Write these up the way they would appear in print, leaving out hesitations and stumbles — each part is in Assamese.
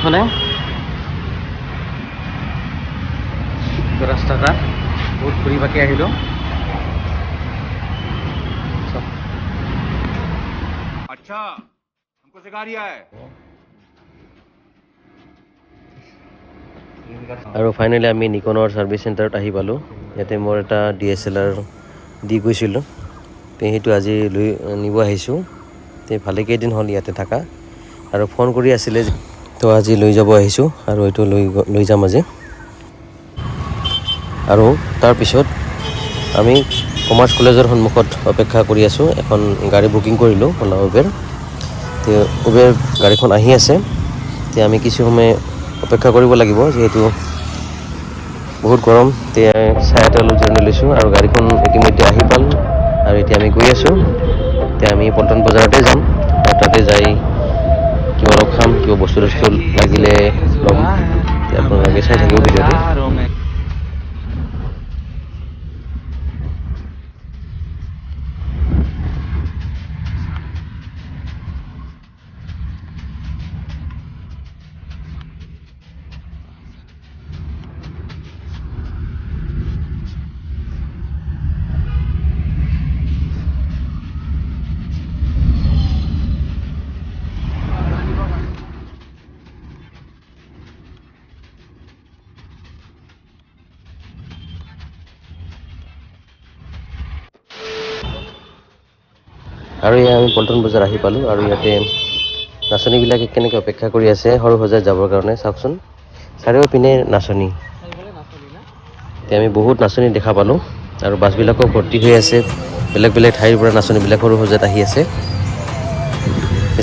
এইফালে ৰাস্তাটা বহুত ঘূৰি বাকি আহিলোঁ। अच्छा हमको सिखा रिया है। আৰু ফাইনেলি আমি নিকনৰ ছাৰ্ভিচ চেণ্টাৰত আহি পালোঁ। ইয়াতে মোৰ এটা DSLR দি গৈছিলোঁ, সেইটো আজি নিব আহিছোঁ। ভালেকেইদিন হ'ল ইয়াতে থাকা আৰু ফোন কৰি আছিলে, তো আজি লৈ যাব আহিছোঁ আৰু এইটো লৈ যাম আজি। আৰু তাৰপিছত আমি কমাৰ্চ কলেজৰ সন্মুখত অপেক্ষা কৰি আছোঁ। এখন গাড়ী বুকিং কৰিলোঁ, ওলা উবেৰ। উবেৰ গাড়ীখন আহি আছে। এতিয়া আমি কিছু সময় অপেক্ষা কৰিব লাগিব, যিহেতু বহুত গৰম। এতিয়া চাই অলপ জিৰণি লৈছোঁ আৰু গাড়ীখন ইতিমধ্যে আহি পাল আৰু এতিয়া আমি গৈ আছোঁ। এতিয়া আমি পল্টন বজাৰতে যাম আৰু তাতে যাই কিবা অলপ খাম, কিবা বস্তু লাগিলে ল'ম। আপোনালোকে চাই থাকিব ভিডিঅ'টো। আৰু এয়া আমি পল্টন বজাৰ আহি পালোঁ আৰু ইয়াতে নাচনীবিলাকে কেনেকৈ অপেক্ষা কৰি আছে সৰু সজাই যাবৰ কাৰণে। চাওকচোন, চাৰিওপিনে নাচনী। এতিয়া আমি বহুত নাচনী দেখা পালোঁ আৰু বাছবিলাকো ভৰ্তি হৈ আছে। বেলেগ বেলেগ ঠাইৰ পৰা নাচনীবিলাক সৰু সজাত আহি আছে।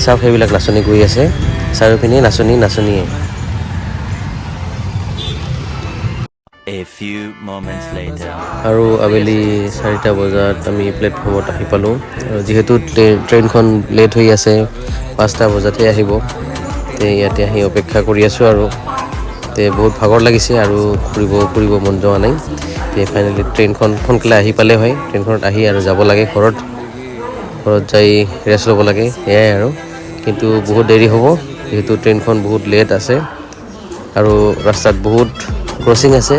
চাওক, সেইবিলাক নাচনী গৈ আছে, চাৰিওপিনে নাচনীয়ে। আৰু আবেলি 4টা বজাত আমি প্লেটফৰ্মত আহি পালোঁ। আৰু যিহেতু ট্ৰেইনখন লেট হৈ আছে, 5টা বজাতহে আহিব। ইয়াতে আহি অপেক্ষা কৰি আছোঁ আৰু বহুত ভাগৰ লাগিছে আৰু ফুৰিব মন যোৱা নাই। ফাইনেলি ট্ৰেইনখন সোনকালে আহি পালে হয়। ট্ৰেইনখনত আহি আৰু যাব লাগে ঘৰত যাই ৰেষ্ট ল'ব লাগে, সেয়াই আৰু। কিন্তু বহুত দেৰি হ'ব, যিহেতু ট্ৰেইনখন বহুত লেট আছে আৰু ৰাস্তাত বহুত ক্ৰচিং আছে,